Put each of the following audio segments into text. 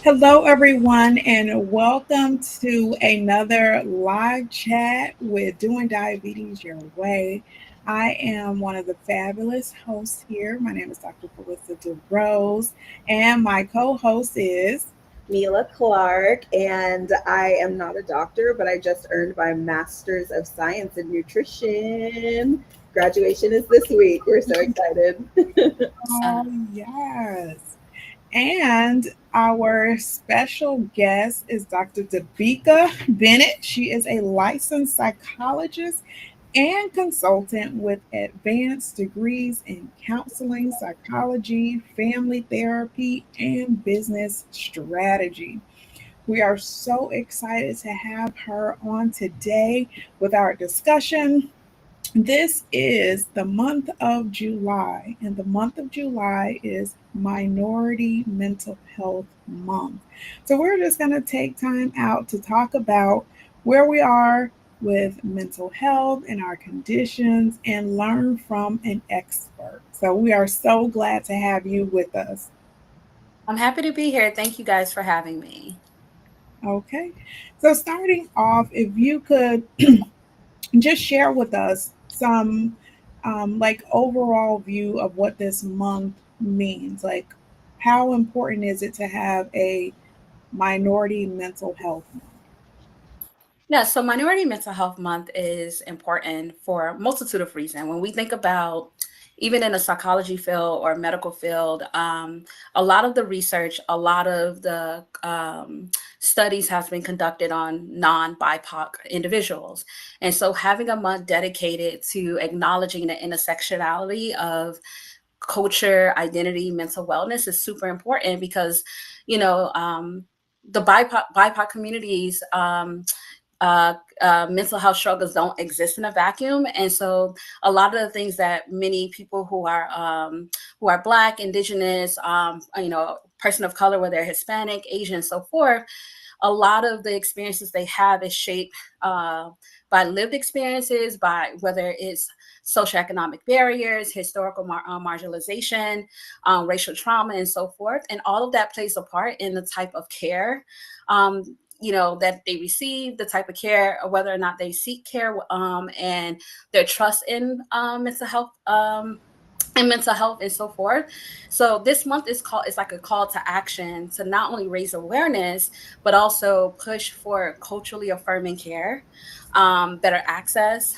Hello, everyone, and welcome to another live chat with Doing Diabetes Your Way. I am one of the fabulous hosts here. My name is Dr. Felissa DeRose, and my co host is. Mila Clark, and I am not a doctor, but I just earned my Master's of Science in Nutrition. Graduation is this week. We're so excited. Oh, yes. And our special guest is Dr. Dabika Bennett. She is a licensed psychologist and consultant with advanced degrees in counseling, psychology, family therapy, and business strategy. We are so excited to have her on today with our discussion. This is the month of July, and the month of July is Minority Mental Health Month. So, we're just going to take time out to talk about where we are with mental health and our conditions and learn from an expert. So, we are so glad to have you with us. I'm happy to be here. Thank you guys for having me. Okay. So, starting off, if you could just share with us some like overall view of what this month means. Like, how important is it to have a minority mental health month? Yeah, so Minority Mental Health Month is important for a multitude of reasons. When we think about even in the psychology field or medical field, a lot of the research, a lot of the studies have been conducted on non-BIPOC individuals. And so having a month dedicated to acknowledging the intersectionality of culture, identity, mental wellness is super important because, you know, the BIPOC communities, mental health struggles don't exist in a vacuum, and so a lot of the things that many people who are Black, Indigenous, person of color, whether they're Hispanic, Asian, so forth, a lot of the experiences they have is shaped by lived experiences, by whether it's socioeconomic barriers, historical marginalization, racial trauma, and so forth. And all of that plays a part in the type of care that they receive, the type of care, or whether or not they seek care, and their trust in mental health and so forth. So this month is like a call to action to not only raise awareness, but also push for culturally affirming care, better access,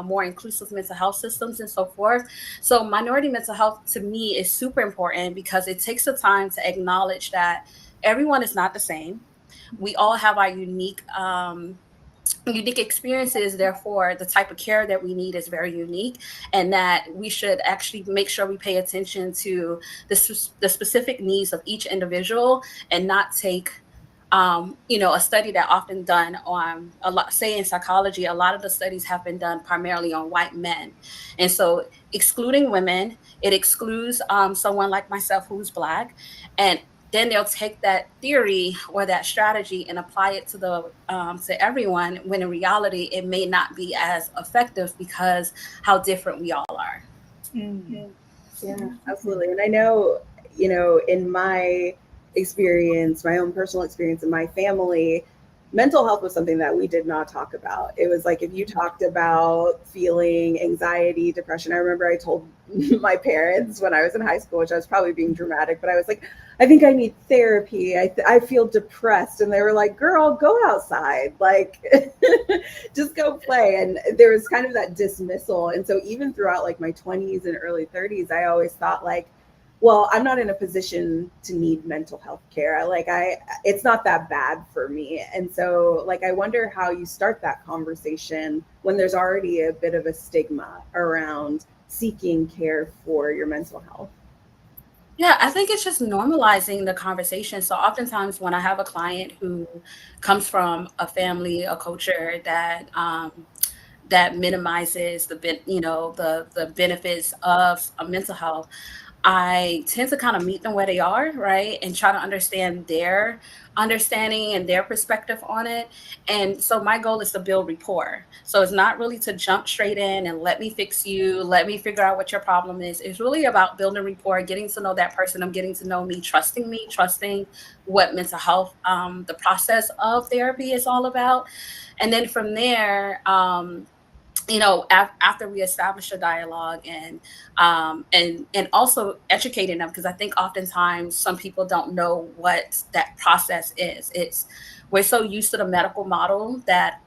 more inclusive mental health systems and so forth. So minority mental health to me is super important because it takes the time to acknowledge that everyone is not the same. We all have our unique experiences, therefore the type of care that we need is very unique, and that we should actually make sure we pay attention to the specific needs of each individual and not take a study that often done on a lot, say in psychology, a lot of the studies have been done primarily on white men. And so excluding women, it excludes someone like myself who's Black. And then they'll take that theory or that strategy and apply it to everyone, when in reality it may not be as effective because how different we all are. Mm. Yeah, absolutely. And I know, in my experience, my own personal experience in my family, mental health was something that we did not talk about. It was like if you talked about feeling anxiety, depression. I remember I told my parents when I was in high school, which I was probably being dramatic, but I was like, I think I need therapy. I feel depressed. And they were like, girl, go outside. Like, just go play. And there was kind of that dismissal. And so even throughout like my 20s and early 30s, I always thought like, well, I'm not in a position to need mental health care. It's not that bad for me. And so like, I wonder how you start that conversation when there's already a bit of a stigma around seeking care for your mental health. Yeah, I think it's just normalizing the conversation. So oftentimes when I have a client who comes from a family, a culture that minimizes the benefits of mental health, I tend to kind of meet them where they are, right? And try to understand their understanding and their perspective on it. And so my goal is to build rapport. So it's not really to jump straight in and let me fix you, let me figure out what your problem is. It's really about building rapport, getting to know that person, I'm getting to know me, trusting what mental health, the process of therapy is all about. And then from there, after we establish a dialogue and also educating them, because I think oftentimes some people don't know what that process is. It's We're so used to the medical model that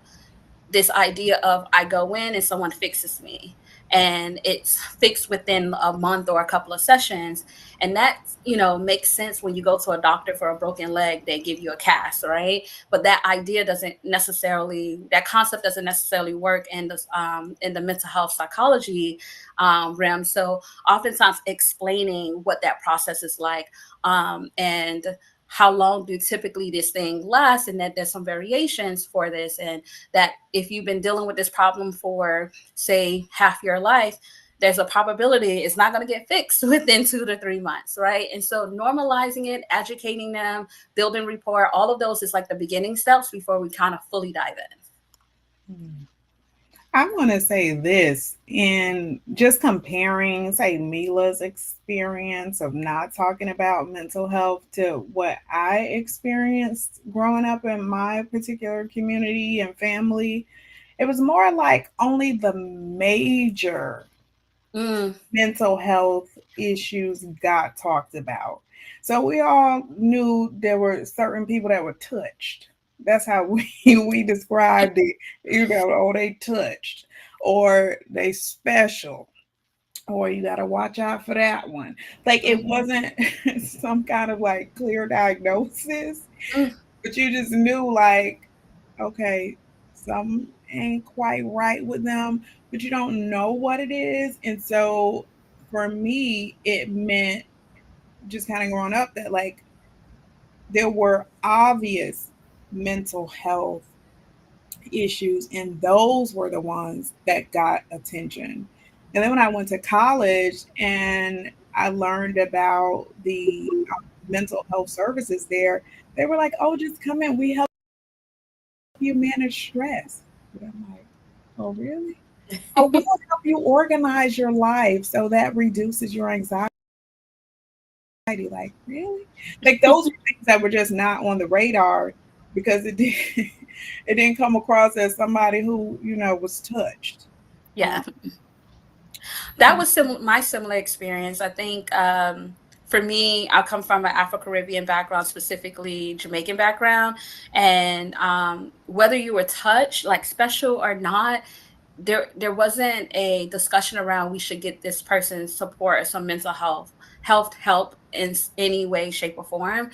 this idea of I go in and someone fixes me and it's fixed within a month or a couple of sessions. And that, makes sense when you go to a doctor for a broken leg, they give you a cast, right? But that concept doesn't necessarily work in the mental health psychology realm. So oftentimes explaining what that process is like, and how long do typically this thing last, and that there's some variations for this, and that if you've been dealing with this problem for, say, half your life, there's a probability it's not going to get fixed within 2 to 3 months, right? And so normalizing it, educating them, building rapport, all of those is like the beginning steps before we kind of fully dive Hmm. I want to say this in just comparing, say, Mila's experience of not talking about mental health to what I experienced growing up in my particular community and family. It was more like only the major in. mental health issues got talked about. So we all knew there were certain people that were touched. That's how we we described it. Oh, they touched, or they special, or you got to watch out for that one. Like it Mm, wasn't some kind of like clear diagnosis, mm, but you just knew like, okay, some ain't quite right with them, but you don't know what it is. And so for me, it meant just kind of growing up that like there were obvious mental health issues, and those were the ones that got attention. And then when I went to college and I learned about the mental health services there, they were like, oh, just come in. We help you manage stress. And I'm like, oh, really? Oh, we'll help you organize your life so that reduces your anxiety. Like, really? Like those were things that were just not on the radar because it did it didn't come across as somebody who, was touched. yeah. Um, That was my similar experience. I think for me, I come from an Afro Caribbean background, specifically Jamaican background, and whether you were touched, like special or not, there wasn't a discussion around we should get this person support or some mental health help in any way, shape, or form.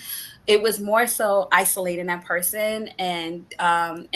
It was more so isolating that person, and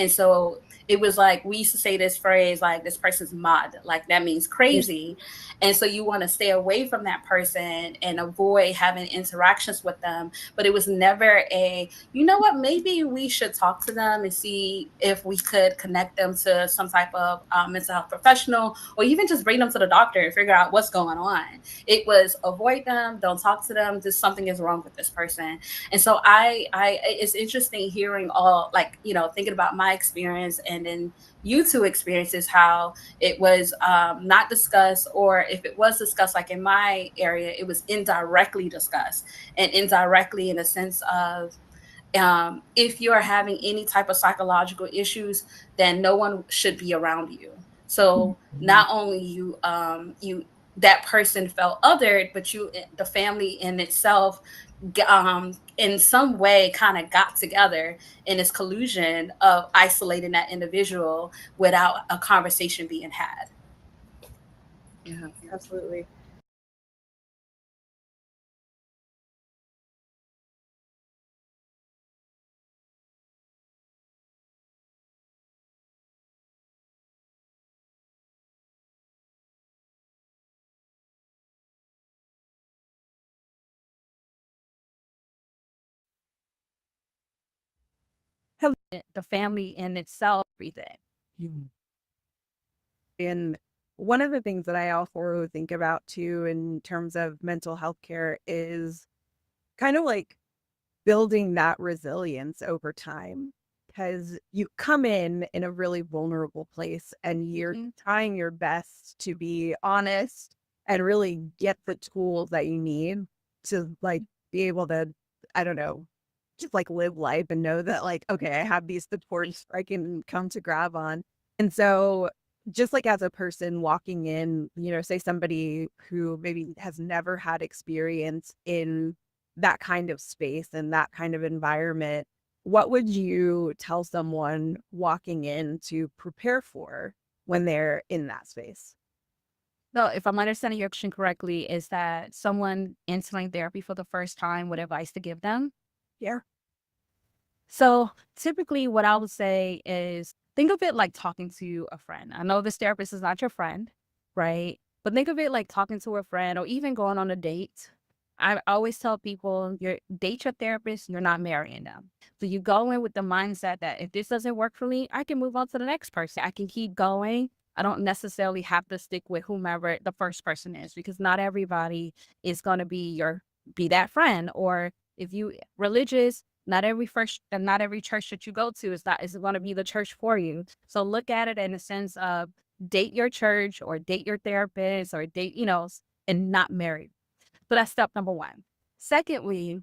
so it was like we used to say this phrase like this person's mad, like that means crazy. And so you want to stay away from that person and avoid having interactions with them. But it was never a, you know what, maybe we should talk to them and see if we could connect them to some type of mental health professional, or even just bring them to the doctor and figure out what's going on. It was avoid them, don't talk to them, just something is wrong with this person. And so it's interesting hearing all, like, thinking about my experience and then you two experiences, how it was not discussed, or if it was discussed, like in my area, it was indirectly discussed, and indirectly in the sense of if you're having any type of psychological issues, then no one should be around you. So not only you that person felt othered, but the family in itself, in some way, kind of got together in this collusion of isolating that individual without a conversation being had. Yeah, absolutely. one of the things that I also think about too in terms of mental health care is kind of like building that resilience over time, because you come in a really vulnerable place and you're trying your best to be honest and really get the tools that you need to like be able to, I don't know, just like live life and know that like, okay, I have these supports I can come to grab on. And so just like as a person walking in, say somebody who maybe has never had experience in that kind of space and that kind of environment, what would you tell someone walking in to prepare for when they're in that space? So, if I'm understanding your question correctly, is that someone entering therapy for the first time, what advice to give them? Yeah. So, typically, what I would say is think of it like talking to a friend. I know this therapist is not your friend, right? But think of it like talking to a friend or even going on a date. I always tell people, you date your therapist, you're not marrying them. So you go in with the mindset that if this doesn't work for me, I can move on to the next person. I can keep going. I don't necessarily have to stick with whomever the first person is, because not everybody is going to be that friend. Or if you religious, not every church that you go to is going to be the church for you. So look at it in the sense of date your church or date your therapist or date, and not marry. So that's step number one. Secondly,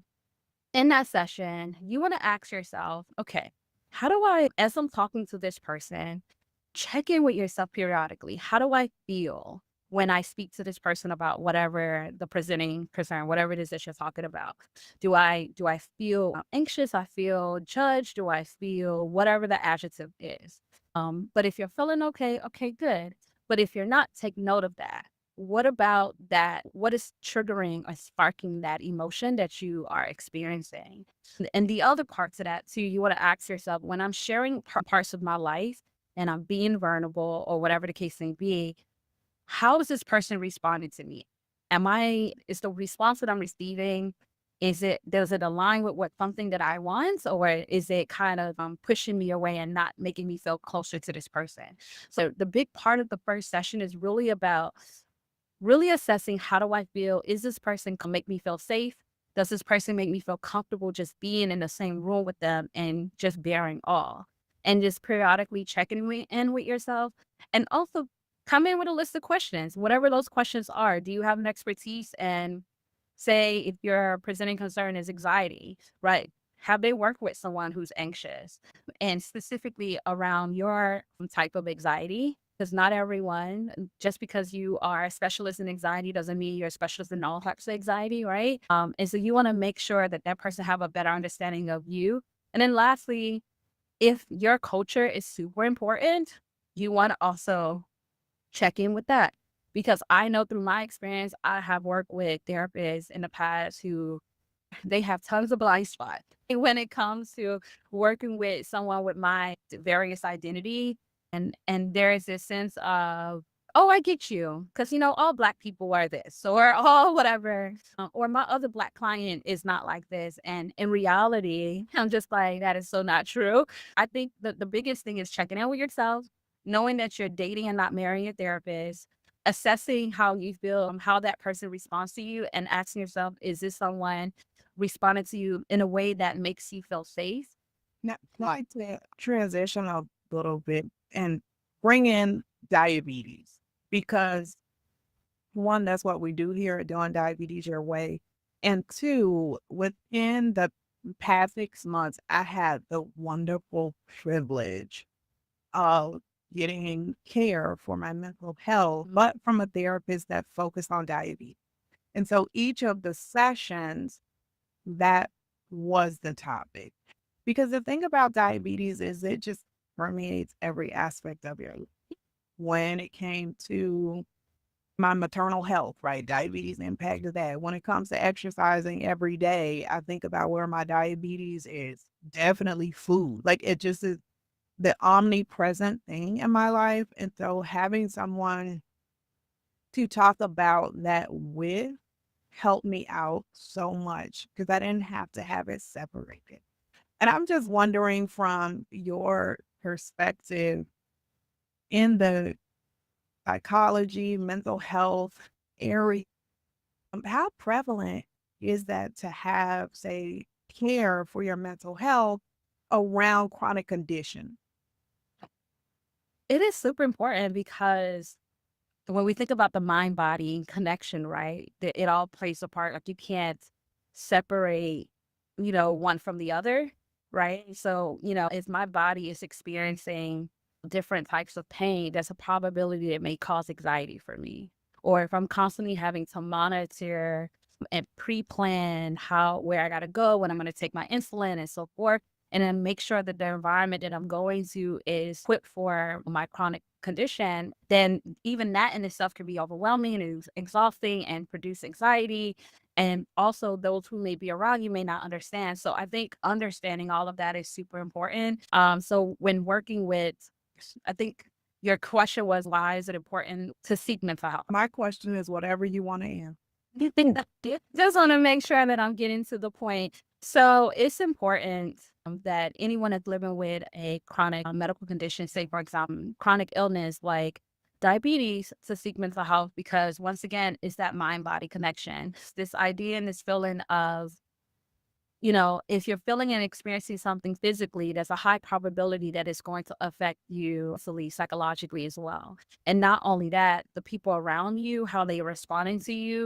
in that session, you want to ask yourself, okay, how do I, as I'm talking to this person, check in with yourself periodically? How do I feel when I speak to this person about whatever the presenting concern, whatever it is that you're talking about? Do I feel anxious? I feel judged? Do I feel whatever the adjective is? But if you're feeling okay, okay, good. But if you're not, take note of that. What about that? What is triggering or sparking that emotion that you are experiencing? And the other part to that too, you want to ask yourself, when I'm sharing parts of my life and I'm being vulnerable or whatever the case may be, how is this person responding to me? Is the response that I'm receiving, does it align with what something that I want, or is it kind of pushing me away and not making me feel closer to this person? So the big part of the first session is really about really assessing, how do I feel? Is this person can make me feel safe? Does this person make me feel comfortable just being in the same room with them and just bearing all? And just periodically checking in with yourself. And also come in with a list of questions, whatever those questions are. Do you have an expertise? And say if your presenting concern is anxiety, right? Have they worked with someone who's anxious? And specifically around your type of anxiety, because not everyone, just because you are a specialist in anxiety doesn't mean you're a specialist in all types of anxiety, right? And so you want to make sure that that person have a better understanding of you. And then lastly, if your culture is super important, you want to also check in with that. Because I know through my experience, I have worked with therapists in the past who they have tons of blind spots. And when it comes to working with someone with my various identity, and there is this sense of, oh, I get you, because all Black people are this, or all whatever, or my other Black client is not like this. And in reality, I'm just like, that is so not true. I think the biggest thing is checking in with yourself, knowing that you're dating and not marrying a therapist, assessing how you feel, how that person responds to you, and asking yourself, is this someone responding to you in a way that makes you feel safe? Now, I'd like to transition a little bit and bring in diabetes, because one, that's what we do here at Doing Diabetes Your Way. And two, within the past 6 months, I had the wonderful privilege of getting care for my mental health, but from a therapist that focused on diabetes. And so each of the sessions, that was the topic. Because the thing about diabetes is it just permeates every aspect of your life. When it came to my maternal health, right? Diabetes impacted that. When it comes to exercising every day, I think about where my diabetes is. Definitely food. Like it just is the omnipresent thing in my life. And so having someone to talk about that with helped me out so much, because I didn't have to have it separated. And I'm just wondering, from your perspective, in the psychology, mental health area, how prevalent is that to have, say, care for your mental health around chronic condition? It is super important because when we think about the mind body connection, right, it all plays a part. Like you can't separate, one from the other, right? So, if my body is experiencing different types of pain, there's a probability it may cause anxiety for me. Or if I'm constantly having to monitor and pre-plan where I gotta go, when I'm gonna take my insulin and so forth, and then make sure that the environment that I'm going to is equipped for my chronic condition, then even that in itself can be overwhelming and exhausting and produce anxiety. And also, those who may be around you may not understand. So, I think understanding all of that is super important. So, when working with, I think your question was, why is it important to seek mental health? My question is whatever you want to answer. You think that just want to make sure that I'm getting to the point. So it's important that anyone that's living with a chronic medical condition, say for example, chronic illness like diabetes, to seek mental health, because once again, it's that mind body connection. This idea and this feeling of, if you're feeling and experiencing something physically, there's a high probability that it's going to affect you mentally, psychologically as well. And not only that, the people around you, how they are responding to you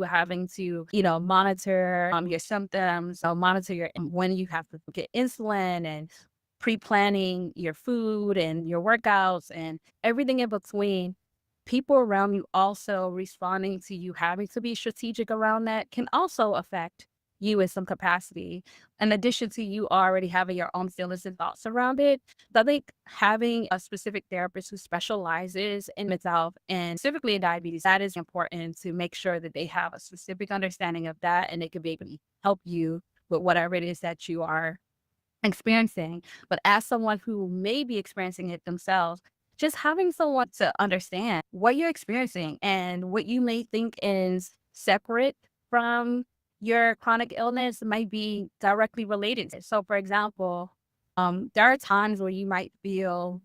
having to, monitor your symptoms, monitor when you have to get insulin and pre-planning your food and your workouts and everything in between. People around you also responding to you having to be strategic around that can also affect you in some capacity, in addition to you already having your own feelings and thoughts around it. So I think having a specific therapist who specializes in mental health and specifically in diabetes, that is important to make sure that they have a specific understanding of that and they can be able to help you with whatever it is that you are experiencing. But as someone who may be experiencing it themselves, just having someone to understand what you're experiencing and what you may think is separate from your chronic illness might be directly related. So, for example, there are times where you might feel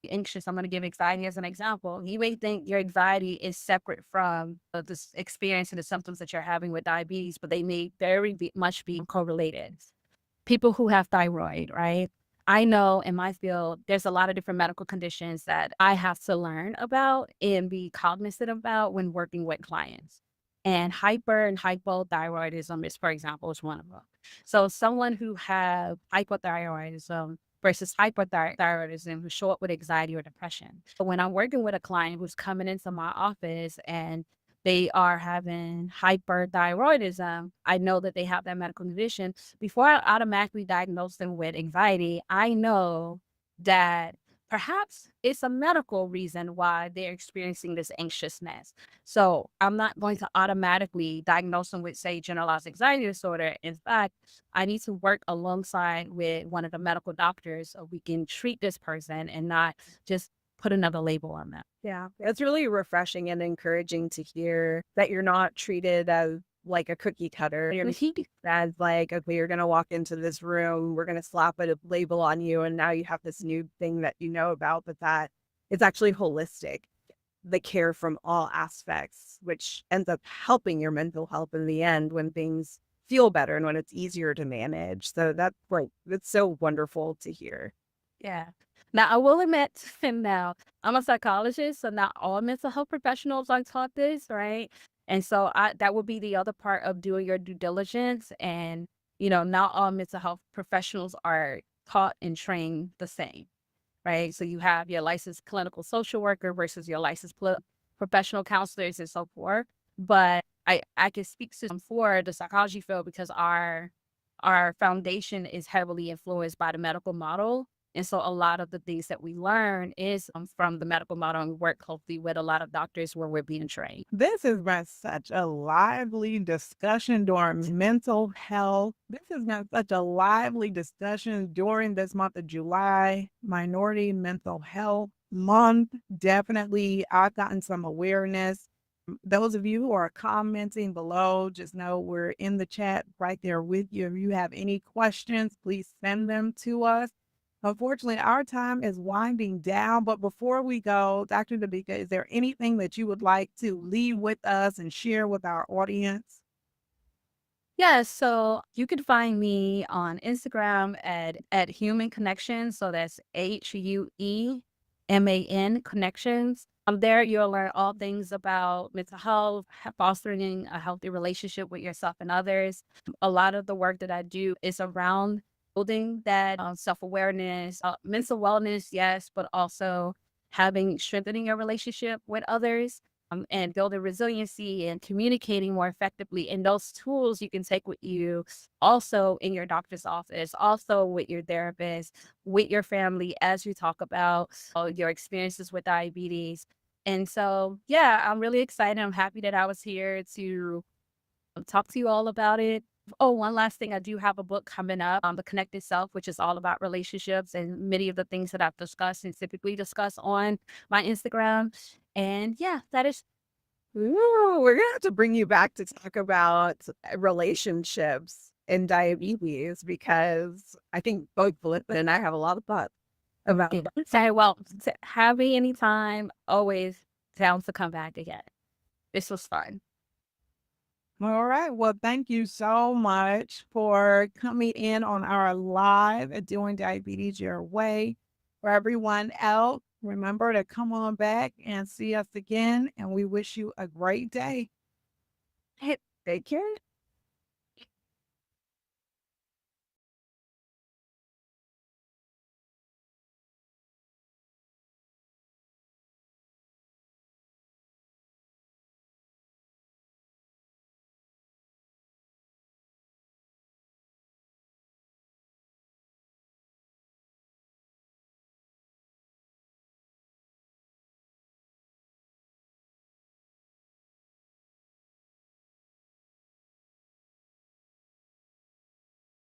anxious. I'm going to give anxiety as an example. You may think your anxiety is separate from this experience and the symptoms that you're having with diabetes, but they may much be correlated. People who have thyroid, right? I know in my field, there's a lot of different medical conditions that I have to learn about and be cognizant about when working with clients. And hyper and hypothyroidism is, for example, is one of them. So someone who have hypothyroidism versus hyperthyroidism who show up with anxiety or depression. So when I'm working with a client who's coming into my office and they are having hyperthyroidism, I know that they have that medical condition. Before I automatically diagnose them with anxiety, I know that perhaps it's a medical reason why they're experiencing this anxiousness. So I'm not going to automatically diagnose them with, say, generalized anxiety disorder. In fact, I need to work alongside with one of the medical doctors so we can treat this person and not just put another label on them. Yeah, it's really refreshing and encouraging to hear that you're not treated as like a cookie cutter. You're as like, okay, you're going to walk into this room, we're going to slap a label on you, and now you have this new thing that you know about, but that it's actually holistic. The care from all aspects, which ends up helping your mental health in the end when things feel better and when it's easier to manage. So that's great. It's so wonderful to hear. Yeah. Now, I will admit, now I'm a psychologist, so not all mental health professionals are taught this, right? And so that would be the other part of doing your due diligence. And, not all mental health professionals are taught and trained the same, right? So you have your licensed clinical social worker versus your licensed professional counselors and so forth. But I can speak to them for the psychology field because our foundation is heavily influenced by the medical model. And so a lot of the things that we learn is from the medical model, and we work closely with a lot of doctors where we're being trained. This has been such a lively discussion during mental health. This has been such a lively discussion during this month of July, Minority Mental Health Month. Definitely, I've gotten some awareness. Those of you who are commenting below, just know we're in the chat right there with you. If you have any questions, please send them to us. Unfortunately, our time is winding down, but before we go, Dr. Dabika, is there anything that you would like to leave with us and share with our audience? Yeah, so you can find me on Instagram at Human Connections. So that's HUEMAN Connections. There you'll learn all things about mental health, fostering a healthy relationship with yourself and others. A lot of the work that I do is around building that self-awareness, mental wellness, yes, but also strengthening your relationship with others, and building resiliency and communicating more effectively. And those tools you can take with you also in your doctor's office, also with your therapist, with your family, as you talk about your experiences with diabetes. And so, yeah, I'm really excited. I'm happy that I was here to talk to you all about it. Oh, one last thing. I do have a book coming up, The Connected Self, which is all about relationships and many of the things that I've discussed and typically discuss on my Instagram. And yeah, that is. Ooh, we're gonna have to bring you back to talk about relationships and diabetes because I think both Felicity and I have a lot of thoughts about that. Say, well, have me anytime. Always down to come back again. This was fun. All right. Well, thank you so much for coming in on our live at Doing Diabetes Your Way. For everyone else, remember to come on back and see us again. And we wish you a great day. Hey, take care.